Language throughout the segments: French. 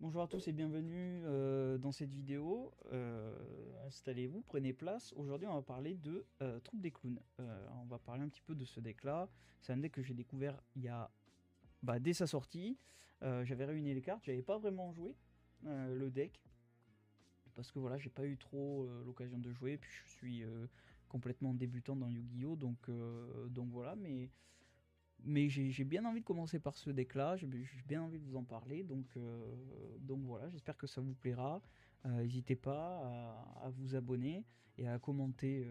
Bonjour à tous et bienvenue dans cette vidéo. Installez-vous, prenez place. Aujourd'hui, on va parler de Troupe des clowns. On va parler un petit peu de ce deck-là. C'est un deck que j'ai découvert dès sa sortie. J'avais réuni les cartes, j'avais pas vraiment joué le deck parce que voilà, j'ai pas eu trop l'occasion de jouer. Puis je suis complètement débutant dans Yu-Gi-Oh! Donc voilà, mais j'ai bien envie de commencer par ce deck là, j'ai bien envie de vous en parler, donc voilà, j'espère que ça vous plaira. N'hésitez pas à vous abonner et à commenter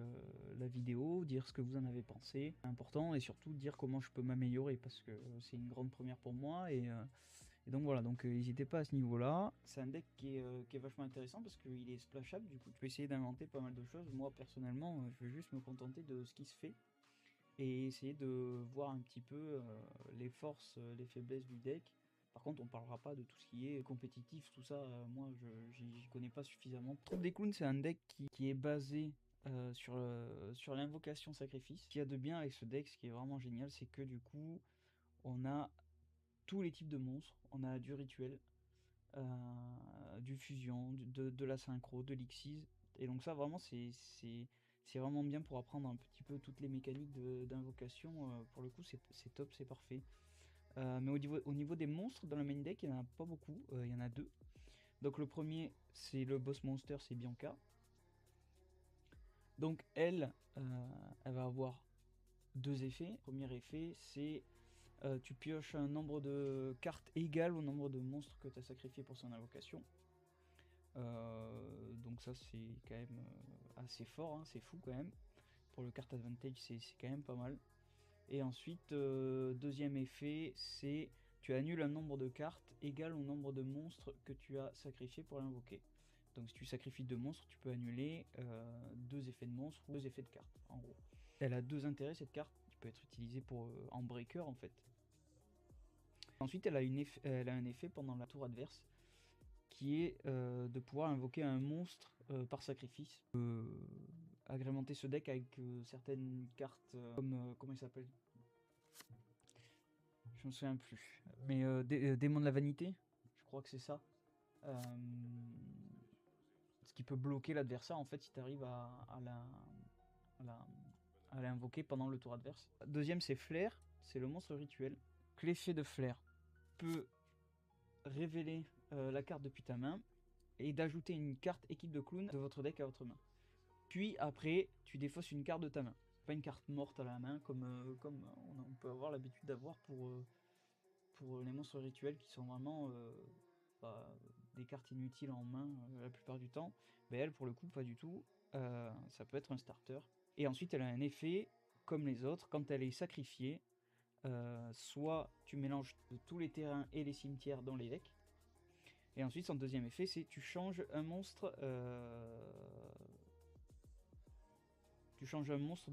la vidéo, dire ce que vous en avez pensé, c'est important, et surtout dire comment je peux m'améliorer parce que c'est une grande première pour moi, et donc voilà, donc n'hésitez pas à ce niveau là. C'est un deck qui est vachement intéressant parce qu'il est splashable, du coup tu peux essayer d'inventer pas mal de choses. Moi personnellement je vais juste me contenter de ce qui se fait et essayer de voir un petit peu les forces, les faiblesses du deck. Par contre, on parlera pas de tout ce qui est compétitif, tout ça, moi j'y connais pas suffisamment. Troupe des clowns, c'est un deck qui est basé sur l'invocation sacrifice. Ce qu'il y a de bien avec ce deck, ce qui est vraiment génial, c'est que du coup, on a tous les types de monstres. On a du rituel, du fusion, de la synchro, de l'Xyz. Et donc ça vraiment c'est vraiment bien pour apprendre un petit peu toutes les mécaniques d'invocation. Pour le coup c'est top, c'est parfait. Mais au niveau des monstres dans le main deck, il n'y en a pas beaucoup, il y en a deux. Donc le premier c'est le boss monster, c'est Bianca. Donc elle va avoir deux effets. Le premier effet c'est tu pioches un nombre de cartes égal au nombre de monstres que tu as sacrifié pour son invocation. Donc ça c'est quand même assez fort, hein, c'est fou quand même. Pour le card advantage c'est quand même pas mal. Et ensuite, deuxième effet, c'est tu annules un nombre de cartes égal au nombre de monstres que tu as sacrifié pour l'invoquer. Donc si tu sacrifies deux monstres, tu peux annuler deux effets de monstres ou deux effets de cartes, en gros. Elle a deux intérêts cette carte, qui peut être utilisée pour en breaker en fait. Ensuite, elle a un effet pendant la tour adverse qui est de pouvoir invoquer un monstre par sacrifice. Agrémenter ce deck avec certaines cartes comme comment il s'appelle, je me souviens plus, mais démon de la vanité, je crois que c'est ça. Ce qui peut bloquer l'adversaire en fait si tu arrives à la- à l'invoquer pendant le tour adverse. Deuxième c'est Flair, c'est le monstre rituel. L'effet de Flair peut révéler la carte depuis ta main et d'ajouter une carte équipe de clown de votre deck à votre main. Puis après, tu défausses une carte de ta main. Pas une carte morte à la main comme on peut avoir l'habitude d'avoir pour les monstres rituels qui sont vraiment bah, des cartes inutiles en main la plupart du temps. Mais elle, pour le coup, pas du tout. Ça peut être un starter. Et ensuite, elle a un effet comme les autres. Quand elle est sacrifiée, soit tu mélanges tous les terrains et les cimetières dans les decks. Et ensuite, son deuxième effet, c'est tu changes un monstre. Tu changes un monstre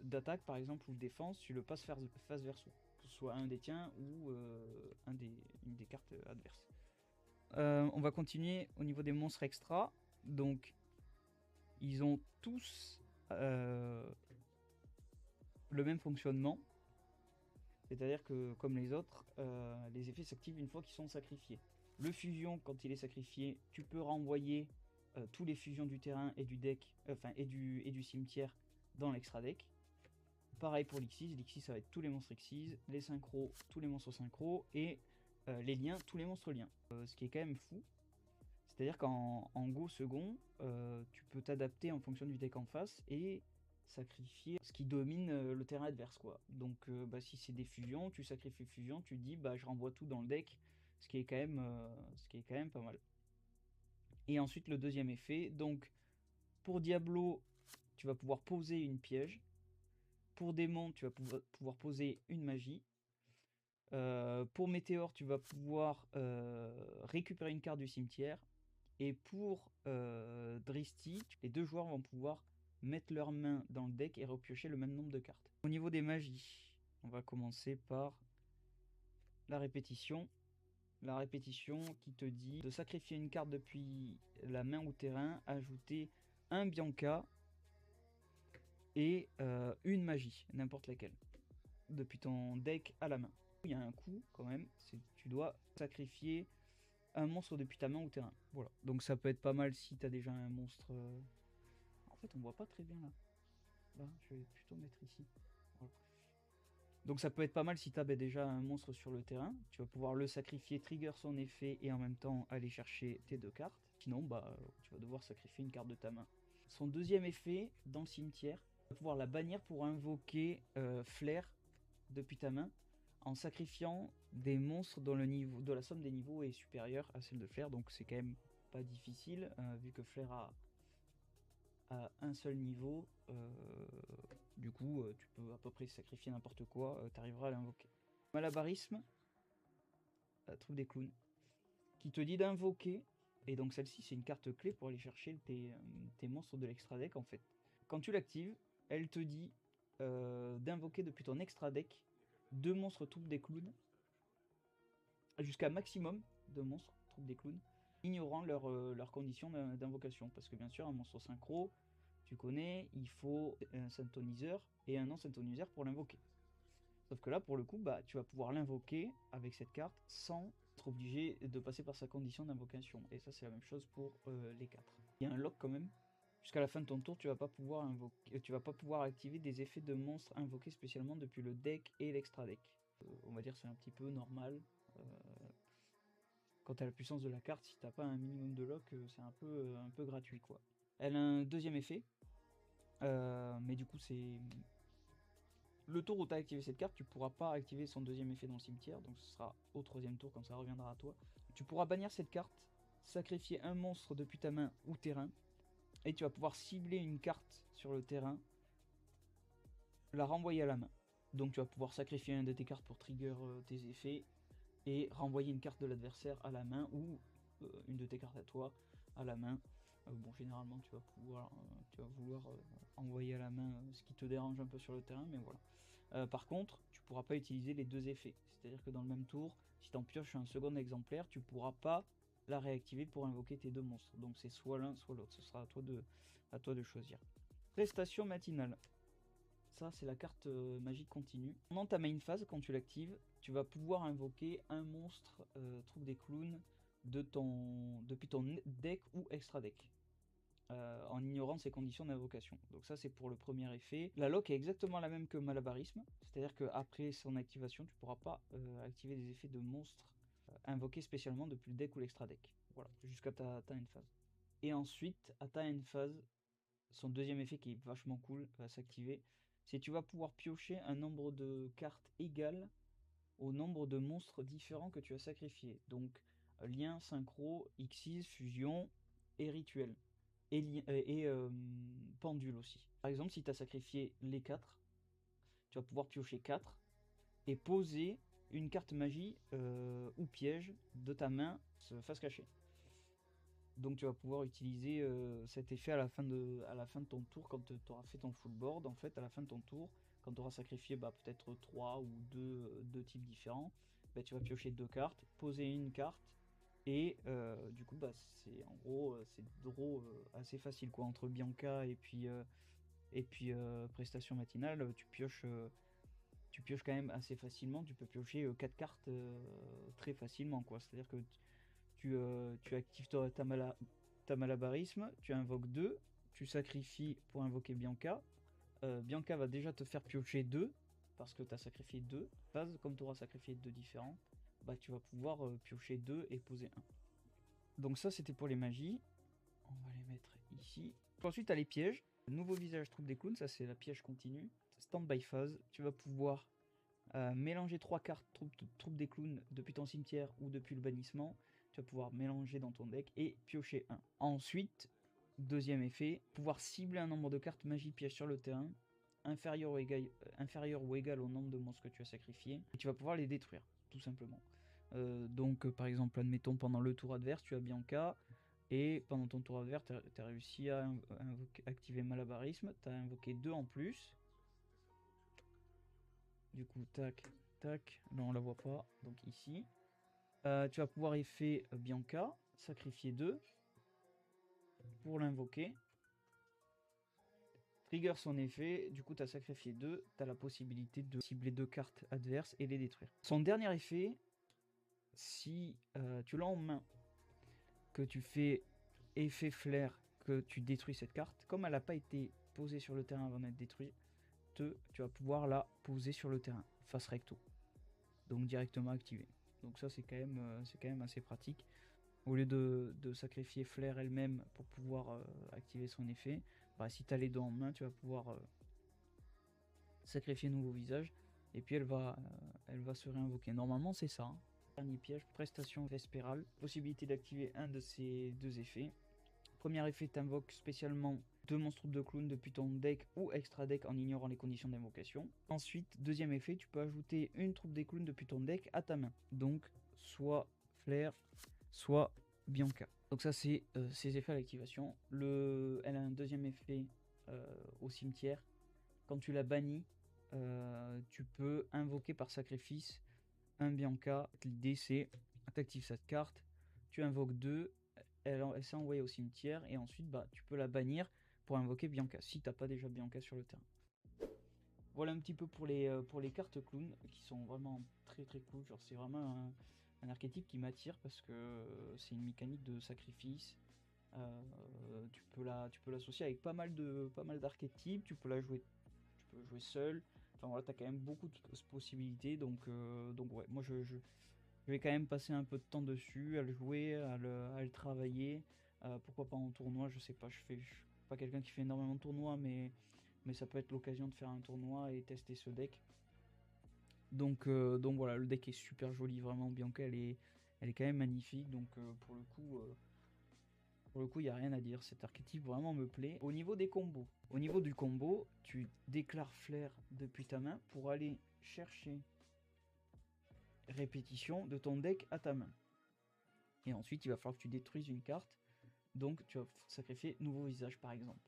d'attaque par exemple ou de défense, tu le passes face verso, que ce soit un des tiens ou une des cartes adverses. On va continuer au niveau des monstres extra. Donc ils ont tous le même fonctionnement, c'est-à-dire que comme les autres, les effets s'activent une fois qu'ils sont sacrifiés. Le fusion, quand il est sacrifié, tu peux renvoyer tous les fusions du terrain et du deck, enfin et du cimetière dans l'extra deck. Pareil pour l'Xyz, ça va être tous les monstres Xyz, les synchros, tous les monstres synchros, et les liens, tous les monstres liens. Ce qui est quand même fou, c'est-à-dire qu'en go second, tu peux t'adapter en fonction du deck en face et sacrifier ce qui domine le terrain adverse, quoi. Donc si c'est des fusions, tu sacrifies fusion, tu dis bah je renvoie tout dans le deck, ce qui est quand même pas mal. Et ensuite le deuxième effet, donc pour Diablo, tu vas pouvoir poser une piège. Pour démon, tu vas pouvoir poser une magie. Pour Météore, tu vas pouvoir récupérer une carte du cimetière. Et pour Dristy, les deux joueurs vont pouvoir mettre leurs mains dans le deck et repiocher le même nombre de cartes. Au niveau des magies, on va commencer par la répétition. La répétition qui te dit de sacrifier une carte depuis la main ou terrain, ajouter un Bianca et une magie, n'importe laquelle, depuis ton deck à la main. Il y a un coût quand même, c'est tu dois sacrifier un monstre depuis ta main ou terrain. Voilà. Donc ça peut être pas mal si tu as déjà un monstre. En fait, on voit pas très bien là. Là, je vais plutôt mettre ici. Voilà. Donc ça peut être pas mal si tu as déjà un monstre sur le terrain. Tu vas pouvoir le sacrifier, trigger son effet et en même temps aller chercher tes 2 cartes. Sinon, bah, tu vas devoir sacrifier une carte de ta main. Son deuxième effet, dans le cimetière, tu vas pouvoir la bannir pour invoquer Flair depuis ta main en sacrifiant des monstres dont le niveau, de la somme des niveaux est supérieure à celle de Flair. Donc c'est quand même pas difficile vu que Flair a un seul niveau. Du coup, tu peux à peu près sacrifier n'importe quoi, tu arriveras à l'invoquer. Malabarisme, trouve des clowns, qui te dit d'invoquer, et donc celle-ci c'est une carte clé pour aller chercher tes monstres de l'extra deck en fait. Quand tu l'actives, elle te dit d'invoquer depuis ton extra deck 2 monstres troupe des clowns, jusqu'à maximum de monstres troupe des clowns, ignorant leurs conditions d'invocation. Parce que bien sûr, un monstre synchro, tu connais, il faut un synthoniseur et un non-synthoniseur pour l'invoquer. Sauf que là, pour le coup, bah, tu vas pouvoir l'invoquer avec cette carte sans être obligé de passer par sa condition d'invocation. Et ça, c'est la même chose pour les 4. Il y a un lock quand même. Jusqu'à la fin de ton tour, tu vas pas pouvoir activer des effets de monstres invoqués spécialement depuis le deck et l'extra deck. On va dire c'est un petit peu normal. Quant à la puissance de la carte, si t'as pas un minimum de lock, c'est un peu gratuit quoi. Elle a un deuxième effet, mais du coup c'est le tour où tu as activé cette carte, tu pourras pas activer son deuxième effet dans le cimetière, donc ce sera au troisième tour quand ça reviendra à toi. Tu pourras bannir cette carte, sacrifier un monstre depuis ta main ou terrain, et tu vas pouvoir cibler une carte sur le terrain, la renvoyer à la main. Donc tu vas pouvoir sacrifier un de tes cartes pour trigger tes effets, et renvoyer une carte de l'adversaire à la main, ou une de tes cartes à toi à la main. Bon, généralement tu vas vouloir envoyer à la main ce qui te dérange un peu sur le terrain, mais voilà. Par contre, tu pourras pas utiliser les 2 effets. C'est-à-dire que dans le même tour, si tu en pioches un second exemplaire, tu pourras pas la réactiver pour invoquer tes 2 monstres. Donc c'est soit l'un, soit l'autre. Ce sera à toi de choisir. Prestation matinale. Ça, c'est la carte magique continue. Pendant ta main phase, quand tu l'actives, tu vas pouvoir invoquer un monstre troupe des clowns depuis ton deck ou extra deck. En ignorant ses conditions d'invocation. Donc ça c'est pour le premier effet. La lock est exactement la même que Malabarisme, c'est-à-dire qu'après son activation, tu pourras pas activer des effets de monstres invoqués spécialement depuis le deck ou l'extra deck. Voilà, jusqu'à ta end phase. Et ensuite, à ta end phase, son deuxième effet qui est vachement cool va s'activer, c'est que tu vas pouvoir piocher un nombre de cartes égal au nombre de monstres différents que tu as sacrifiés. Donc lien, synchro, Xyz, fusion et rituel. Et pendule aussi. Par exemple, si tu as sacrifié les 4, tu vas pouvoir piocher 4 et poser une carte magie ou piège de ta main face cachée. Donc tu vas pouvoir utiliser cet effet à la fin de ton tour, quand tu auras fait ton full board. En fait, à la fin de ton tour, quand tu auras sacrifié peut-être 3 ou 2 types différents, tu vas piocher 2 cartes, poser une carte, et du coup c'est en gros c'est draw assez facile quoi, entre Bianca et puis prestation matinale. Tu pioches quand même assez facilement. Tu peux piocher 4 cartes très facilement quoi. C'est-à-dire que tu actives ta malabarisme, tu invoques 2, tu sacrifies pour invoquer Bianca. Bianca va déjà te faire piocher 2 parce que tu as sacrifié 2 phases. Comme tu auras sacrifié 2 différents, tu vas pouvoir piocher 2 et poser 1. Donc ça c'était pour les magies. On va les mettre ici. Ensuite tu as les pièges. Nouveau visage troupe des clowns, ça c'est la piège continue. Stand-by phase, tu vas pouvoir mélanger 3 cartes troupe des clowns depuis ton cimetière ou depuis le bannissement. Tu vas pouvoir mélanger dans ton deck et piocher 1. Ensuite, deuxième effet, pouvoir cibler un nombre de cartes magie piège sur le terrain inférieur ou égal au nombre de monstres que tu as sacrifiés. Et tu vas pouvoir les détruire, tout simplement. Donc par exemple, admettons pendant le tour adverse, tu as Bianca, et pendant ton tour adverse, tu as réussi à activer Malabarisme, tu as invoqué 2 en plus. Du coup, tac, tac, là on la voit pas, donc ici. Tu vas pouvoir effet Bianca, sacrifier 2 pour l'invoquer. Trigger son effet, du coup tu as sacrifié 2, tu as la possibilité de cibler 2 cartes adverses et les détruire. Son dernier effet, si tu l'as en main que tu fais effet flair, que tu détruis cette carte, comme elle n'a pas été posée sur le terrain avant d'être détruite, tu vas pouvoir la poser sur le terrain, face recto. Donc directement activé. Donc ça c'est quand même assez pratique. Au lieu de sacrifier Flair elle-même pour pouvoir activer son effet, bah, si tu as les deux en main, tu vas pouvoir sacrifier nouveau visage. Et puis elle va se réinvoquer. Normalement c'est ça. Hein. Dernier piège, prestation vespérale. Possibilité d'activer un de ces deux effets. Premier effet, t'invoques spécialement 2 monstres de clown depuis ton deck ou extra deck en ignorant les conditions d'invocation. Ensuite, deuxième effet, tu peux ajouter une troupe des clowns depuis ton deck à ta main. Donc, soit Flair, soit Bianca. Donc ça, c'est ses effets à l'activation. Elle a un deuxième effet au cimetière. Quand tu la bannis, tu peux invoquer par sacrifice un Bianca. L'idée, c'est, tu actives cette carte, tu invoques 2, elle s'est envoyée au cimetière et ensuite bah, tu peux la bannir pour invoquer Bianca si t'as pas déjà Bianca sur le terrain. Voilà un petit peu pour les cartes clown qui sont vraiment très très cool. Genre c'est vraiment un archétype qui m'attire parce que c'est une mécanique de sacrifice. Tu peux l'associer avec pas mal d'archétypes. Tu peux jouer seul. Enfin voilà, t'as quand même beaucoup de possibilités. Donc ouais, moi je vais quand même passer un peu de temps dessus, à le jouer, à le travailler. Pourquoi pas en tournoi, je sais pas, je suis pas quelqu'un qui fait énormément de tournois, mais ça peut être l'occasion de faire un tournoi et tester ce deck. Donc voilà, le deck est super joli, vraiment. Bianca, elle est quand même magnifique, donc pour le coup, il n'y a rien à dire. Cet archétype vraiment me plaît. Au niveau des combos, au niveau du combo, tu déclares Flair depuis ta main pour aller chercher répétition de ton deck à ta main. Et ensuite, il va falloir que tu détruises une carte. Donc, tu vas sacrifier nouveau visage, par exemple.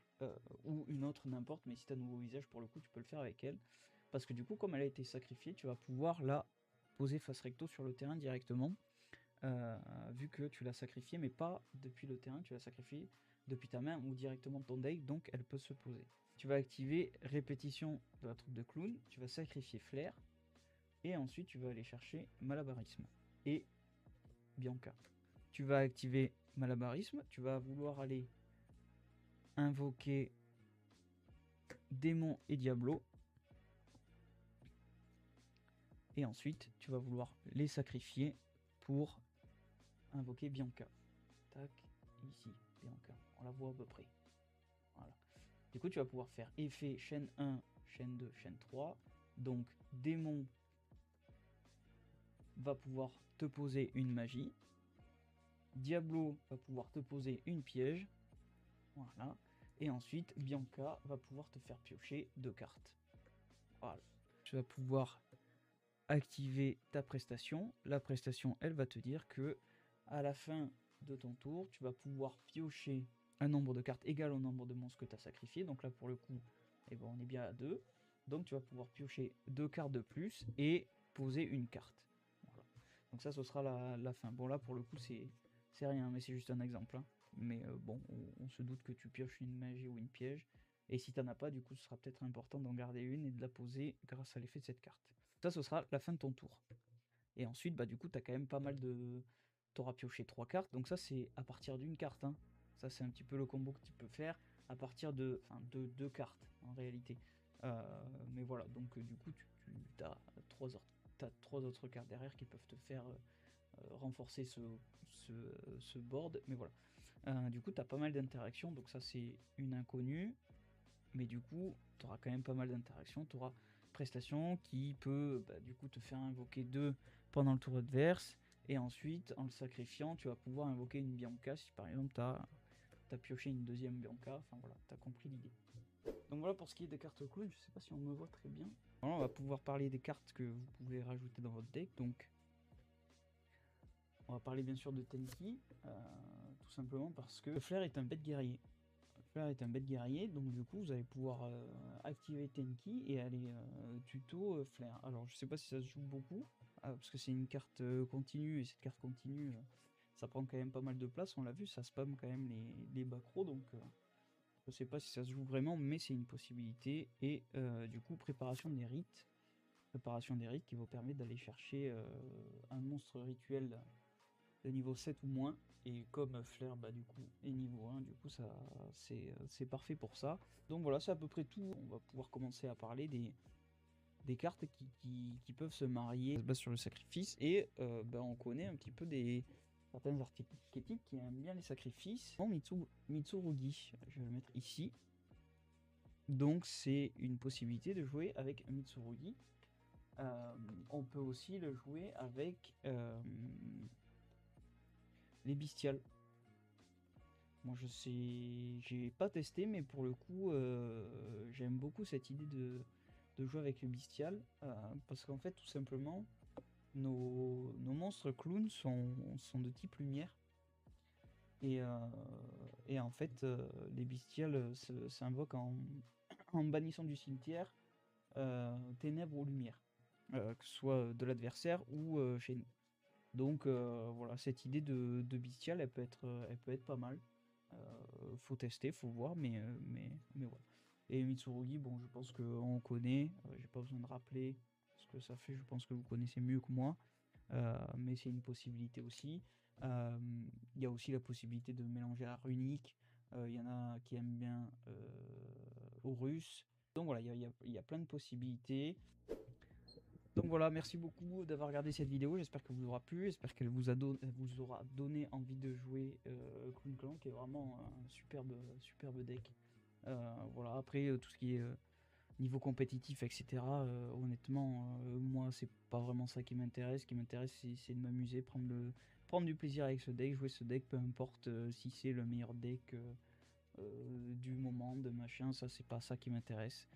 Ou une autre, n'importe. Mais si tu as nouveau visage, pour le coup, tu peux le faire avec elle. Parce que du coup, comme elle a été sacrifiée, tu vas pouvoir la poser face recto sur le terrain directement. Vu que tu l'as sacrifiée, mais pas depuis le terrain. Tu l'as sacrifiée depuis ta main ou directement de ton deck. Donc, elle peut se poser. Tu vas activer répétition de la troupe de clown. Tu vas sacrifier Flair. Et ensuite, tu vas aller chercher malabarisme. Et Bianca. Tu vas activer malabarisme, tu vas vouloir aller invoquer démon et diablo. Et ensuite, tu vas vouloir les sacrifier pour invoquer Bianca. Tac, ici, Bianca. On la voit à peu près. Voilà. Du coup, tu vas pouvoir faire effet chaîne 1, chaîne 2, chaîne 3. Donc, démon va pouvoir te poser une magie. Diablo va pouvoir te poser une piège. Voilà. Et ensuite, Bianca va pouvoir te faire piocher 2 cartes. Voilà. Tu vas pouvoir activer ta prestation. La prestation, elle va te dire que à la fin de ton tour, tu vas pouvoir piocher un nombre de cartes égal au nombre de monstres que tu as sacrifié. Donc là, pour le coup, eh ben, on est bien à 2. Donc tu vas pouvoir piocher 2 cartes de plus et poser une carte. Voilà. Donc ça, ce sera la fin. Bon, là, pour le coup, c'est rien, mais c'est juste un exemple. Hein. Mais bon, on se doute que tu pioches une magie ou une piège. Et si tu n'en as pas, du coup, ce sera peut-être important d'en garder une et de la poser grâce à l'effet de cette carte. Ça, ce sera la fin de ton tour. Et ensuite, bah, du coup, tu as quand même pas mal de... Tu auras pioché 3 cartes. Donc ça, c'est à partir d'une carte. Hein. Ça, c'est un petit peu le combo que tu peux faire à partir de 2 cartes, en réalité. Mais voilà, donc du coup, tu as 3 autres cartes derrière qui peuvent te faire renforcer ce board. Mais voilà. Du coup, tu as pas mal d'interactions. Donc ça, c'est une inconnue. Mais du coup, tu auras quand même pas mal d'interactions. Tu auras prestation qui peut du coup te faire invoquer 2 pendant le tour adverse. Et ensuite, en le sacrifiant, tu vas pouvoir invoquer une Bianca si par exemple tu as pioché une deuxième Bianca. Enfin voilà, tu as compris l'idée. Donc voilà pour ce qui est des cartes clown. Je sais pas si on me voit très bien. Voilà, on va pouvoir parler des cartes que vous pouvez rajouter dans votre deck. Donc on va parler bien sûr de Tenki. Tout simplement parce que le Flair est un bête guerrier. Flair est un bête guerrier, donc du coup vous allez pouvoir activer Tenki et aller tuto Flair. Alors je sais pas si ça se joue beaucoup, parce que c'est une carte continue, et cette carte continue, ça prend quand même pas mal de place, on l'a vu, ça spam quand même les macros, donc je sais pas si ça se joue vraiment, mais c'est une possibilité. Et du coup, préparation des rites qui vous permet d'aller chercher un monstre rituel de niveau 7 ou moins, et comme Flair du coup est niveau 1, du coup ça c'est parfait pour ça. Donc voilà, c'est à peu près tout. On va pouvoir commencer à parler des cartes qui peuvent se marier sur le sacrifice, et on connaît un petit peu certains archétypes qui aiment bien les sacrifices. Bon, Mitsurugi, je vais le mettre ici. Donc c'est une possibilité de jouer avec Mitsurugi. On peut aussi le jouer avec les bestiales. Moi je sais, j'ai pas testé, mais pour le coup j'aime beaucoup cette idée de jouer avec le bestial, parce qu'en fait tout simplement nos monstres clowns sont de type lumière, et en fait les bestiales s'invoquent en bannissant du cimetière ténèbres ou lumière, que ce soit de l'adversaire ou chez nous. Donc voilà, cette idée de bestial, elle peut être pas mal. Faut tester, faut voir, mais voilà. Et Mitsurugi, bon, je pense qu'on connaît, j'ai pas besoin de rappeler ce que ça fait, je pense que vous connaissez mieux que moi, mais c'est une possibilité aussi. Il y a aussi la possibilité de mélanger à runique, il y en a qui aiment bien au russe. Donc voilà, il y a plein de possibilités. Donc voilà, merci beaucoup d'avoir regardé cette vidéo, j'espère qu'elle vous aura plu, j'espère qu'elle vous aura donné envie de jouer Clown Clan, qui est vraiment un superbe deck. Voilà, après tout ce qui est niveau compétitif, etc., honnêtement, moi c'est pas vraiment ça qui m'intéresse. Ce qui m'intéresse, c'est de m'amuser, prendre du plaisir avec ce deck, jouer ce deck, peu importe si c'est le meilleur deck du moment, de machin, ça c'est pas ça qui m'intéresse.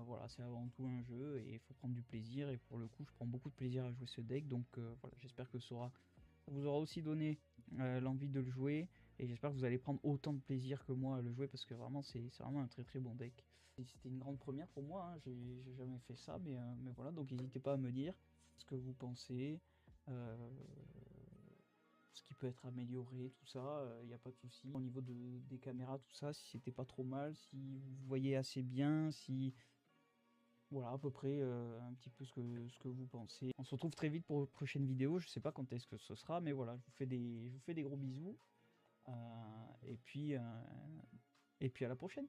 Voilà, c'est avant tout un jeu et il faut prendre du plaisir, et pour le coup je prends beaucoup de plaisir à jouer ce deck, donc voilà, j'espère que ça vous aura aussi donné l'envie de le jouer, et j'espère que vous allez prendre autant de plaisir que moi à le jouer, parce que vraiment c'est vraiment un très bon deck. C'était une grande première pour moi, hein. J'ai jamais fait ça, mais voilà, donc n'hésitez pas à me dire ce que vous pensez, euh, ce qui peut être amélioré, tout ça, il n'y a pas de souci. Au niveau des caméras, tout ça, si c'était pas trop mal, si vous voyez assez bien, si... Voilà, à peu près un petit peu ce que vous pensez. On se retrouve très vite pour une prochaine vidéo, je sais pas quand est-ce que ce sera, mais voilà, je vous fais des gros bisous, et puis à la prochaine.